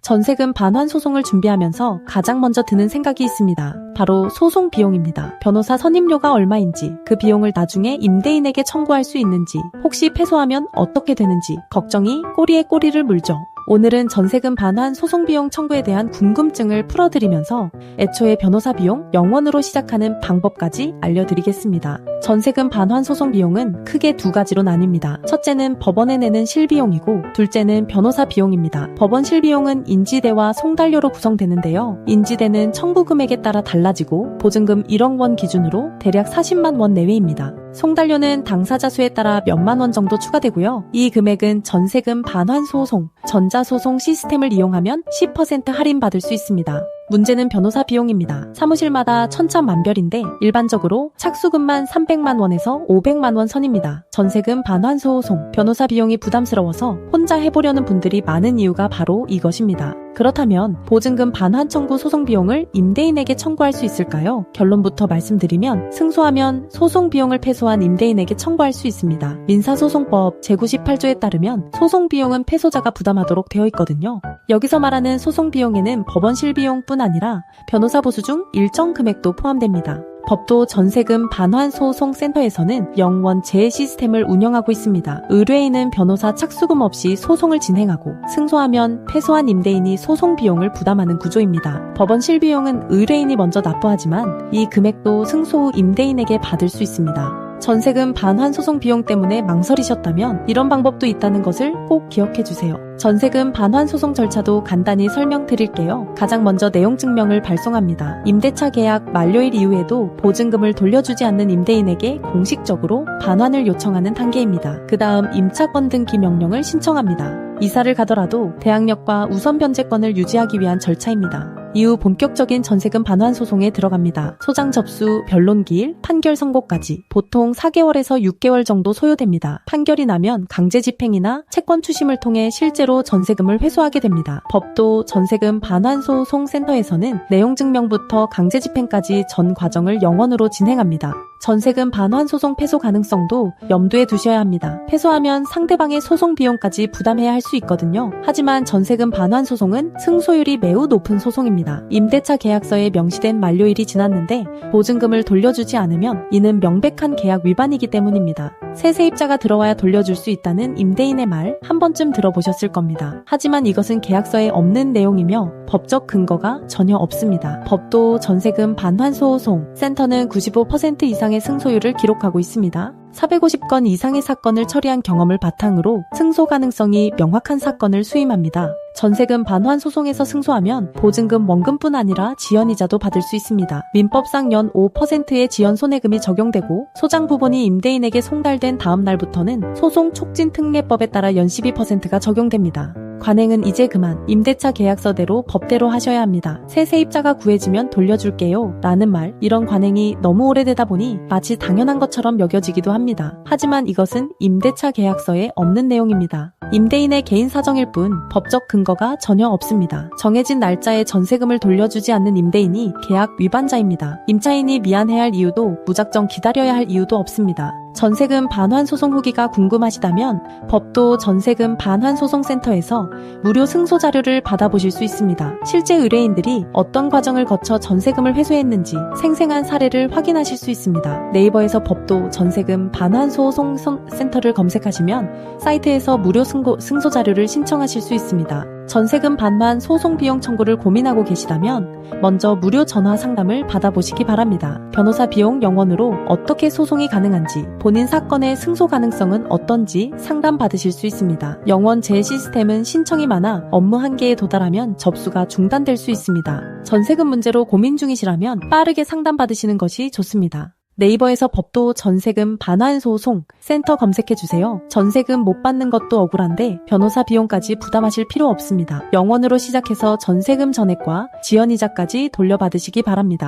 전세금 반환 소송을 준비하면서 가장 먼저 드는 생각이 있습니다. 바로 소송 비용입니다. 변호사 선임료가 얼마인지, 그 비용을 나중에 임대인에게 청구할 수 있는지, 혹시 패소하면 어떻게 되는지 걱정이 꼬리에 꼬리를 물죠. 오늘은 전세금 반환 소송 비용 청구에 대한 궁금증을 풀어드리면서 애초에 변호사 비용 0원으로 시작하는 방법까지 알려드리겠습니다. 전세금 반환 소송 비용은 크게 두 가지로 나뉩니다. 첫째는 법원에 내는 실비용이고, 둘째는 변호사 비용입니다. 법원 실비용은 인지대와 송달료로 구성되는데요. 인지대는 청구 금액에 따라 달라지고 보증금 1억 원 기준으로 대략 40만 원 내외입니다. 송달료는 당사자 수에 따라 몇만 원 정도 추가되고요. 이 금액은 전세금 반환 소송, 전자소송 시스템을 이용하면 10% 할인받을 수 있습니다. 문제는 변호사 비용입니다. 사무실마다 천차만별인데 일반적으로 착수금만 300만 원에서 500만 원 선입니다. 전세금 반환 소송, 변호사 비용이 부담스러워서 혼자 해보려는 분들이 많은 이유가 바로 이것입니다. 그렇다면 보증금 반환 청구 소송 비용을 임대인에게 청구할 수 있을까요? 결론부터 말씀드리면 승소하면 소송 비용을 패소한 임대인에게 청구할 수 있습니다. 민사소송법 제98조에 따르면 소송 비용은 패소자가 부담하도록 되어 있거든요. 여기서 말하는 소송 비용에는 법원 실비용뿐 아니라 변호사 보수 중 일정 금액도 포함됩니다. 법도 전세금 반환 소송 센터에서는 0원 제해 시스템을 운영하고 있습니다. 의뢰인은 변호사 착수금 없이 소송을 진행하고 승소하면 패소한 임대인이 소송 비용을 부담하는 구조입니다. 법원 실비용은 의뢰인이 먼저 납부하지만 이 금액도 승소 후 임대인에게 받을 수 있습니다. 전세금 반환 소송 비용 때문에 망설이셨다면 이런 방법도 있다는 것을 꼭 기억해주세요. 전세금 반환 소송 절차도 간단히 설명드릴게요. 가장 먼저 내용 증명을 발송합니다. 임대차 계약 만료일 이후에도 보증금을 돌려주지 않는 임대인에게 공식적으로 반환을 요청하는 단계입니다. 그 다음 임차권 등기 명령을 신청합니다. 이사를 가더라도 대항력과 우선 변제권을 유지하기 위한 절차입니다. 이후 본격적인 전세금 반환 소송에 들어갑니다. 소장 접수, 변론 기일, 판결 선고까지 보통 4개월에서 6개월 정도 소요됩니다. 판결이 나면 강제 집행이나 채권 추심을 통해 실제로 전세금을 회수하게 됩니다. 법도 전세금 반환 소송 센터에서는 내용 증명부터 강제 집행까지 전 과정을 0원으로 진행합니다. 전세금 반환 소송 패소 가능성도 염두에 두셔야 합니다. 패소하면 상대방의 소송 비용까지 부담해야 할 수 있거든요. 하지만 전세금 반환 소송은 승소율이 매우 높은 소송입니다. 임대차 계약서에 명시된 만료일이 지났는데 보증금을 돌려주지 않으면 이는 명백한 계약 위반이기 때문입니다. 새 세입자가 들어와야 돌려줄 수 있다는 임대인의 말 한 번쯤 들어보셨을 겁니다. 하지만 이것은 계약서에 없는 내용이며 법적 근거가 전혀 없습니다. 법도 전세금 반환 소송 센터는 95% 이상의 승소율을 기록하고 있습니다. 450건 이상의 사건을 처리한 경험을 바탕으로 승소 가능성이 명확한 사건을 수임합니다. 전세금 반환 소송에서 승소하면 보증금 원금뿐 아니라 지연이자도 받을 수 있습니다. 민법상 연 5%의 지연 손해금이 적용되고 소장 부분이 임대인에게 송달된 다음 날부터는 소송 촉진 특례법에 따라 연 12%가 적용됩니다. 관행은 이제 그만 임대차 계약서대로 법대로 하셔야 합니다. 새 세입자가 구해지면 돌려줄게요 라는 말, 이런 관행이 너무 오래되다 보니 마치 당연한 것처럼 여겨지기도 합니다. 하지만 이것은 임대차 계약서에 없는 내용입니다. 임대인의 개인 사정일 뿐 법적 근거가 전혀 없습니다. 정해진 날짜에 전세금을 돌려주지 않는 임대인이 계약 위반자입니다. 임차인이 미안해야 할 이유도 무작정 기다려야 할 이유도 없습니다. 전세금 반환 소송 후기가 궁금하시다면 법도 전세금 반환 소송 센터에서 무료 승소 자료를 받아보실 수 있습니다. 실제 의뢰인들이 어떤 과정을 거쳐 전세금을 회수했는지 생생한 사례를 확인하실 수 있습니다. 네이버에서 법도 전세금 반환 소송 센터를 검색하시면 사이트에서 무료 승소 자료를 신청하실 수 있습니다. 전세금 반환 소송 비용 청구를 고민하고 계시다면 먼저 무료 전화 상담을 받아보시기 바랍니다. 변호사 비용 0원으로 어떻게 소송이 가능한지, 본인 사건의 승소 가능성은 어떤지 상담받으실 수 있습니다. 0원 제해 시스템은 신청이 많아 업무 한계에 도달하면 접수가 중단될 수 있습니다. 전세금 문제로 고민 중이시라면 빠르게 상담받으시는 것이 좋습니다. 네이버에서 법도 전세금 반환 소송 센터 검색해주세요. 전세금 못 받는 것도 억울한데 변호사 비용까지 부담하실 필요 없습니다. 0원으로 시작해서 전세금 전액과 지연이자까지 돌려받으시기 바랍니다.